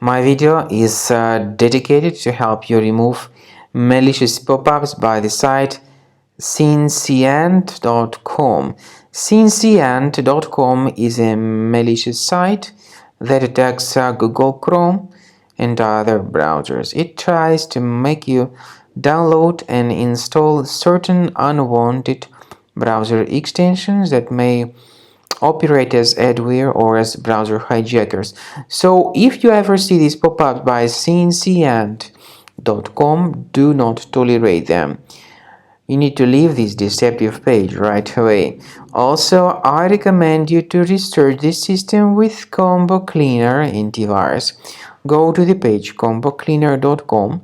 My video is dedicated to help you remove malicious pop-ups by the site syncient.com. Syncient.com is a malicious site that attacks Google Chrome and other browsers. It tries to make you download and install certain unwanted browser extensions that may operate as adware or as browser hijackers. So if you ever see these pop-ups by syncient.com, do not tolerate them. You need to leave this deceptive page right away. Also, I recommend you to restart this system with Combo Cleaner antivirus. Go to the page combocleaner.com,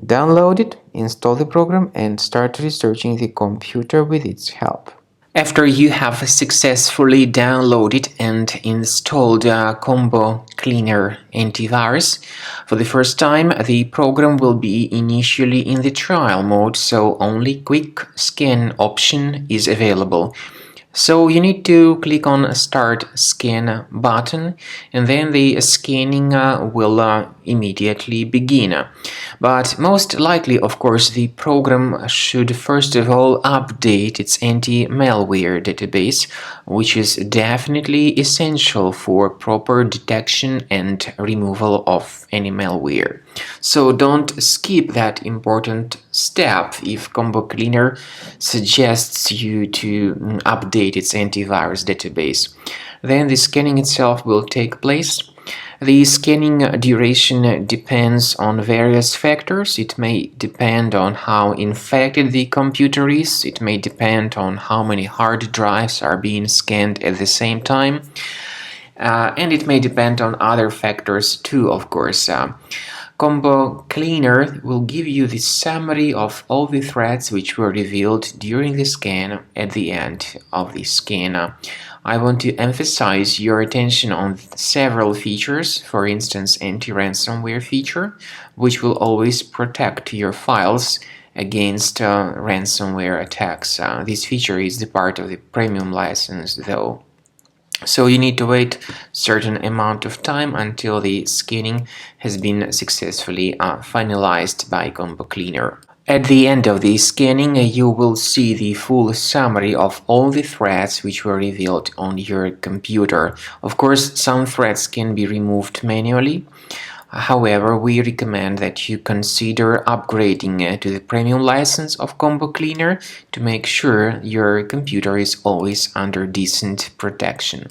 download it, install the program, and start researching the computer with its help. After you have successfully downloaded and installed Combo Cleaner antivirus, for the first time the program will be initially in the trial mode, so only quick scan option is available. So you need to click on Start Scan button, and then the scanning will immediately begin. But most likely, of course, the program should first of all update its anti-malware database, which is definitely essential for proper detection and removal of any malware. So don't skip that important step if Combo Cleaner suggests you to update its antivirus database. Then the scanning itself will take place. The scanning duration depends on various factors. It may depend on how infected the computer is. It may depend on how many hard drives are being scanned at the same time. And it may depend on other factors too, of course. Combo Cleaner will give you the summary of all the threats which were revealed during the scan at the end of the scan. I want to emphasize your attention on several features, for instance anti-ransomware feature, which will always protect your files against ransomware attacks. This feature is the part of the premium license though. So you need to wait a certain amount of time until the scanning has been successfully finalized by Combo Cleaner. At the end of the scanning, you will see the full summary of all the threats which were revealed on your computer. Of course, some threats can be removed manually. However, we recommend that you consider upgrading to the premium license of Combo Cleaner to make sure your computer is always under decent protection.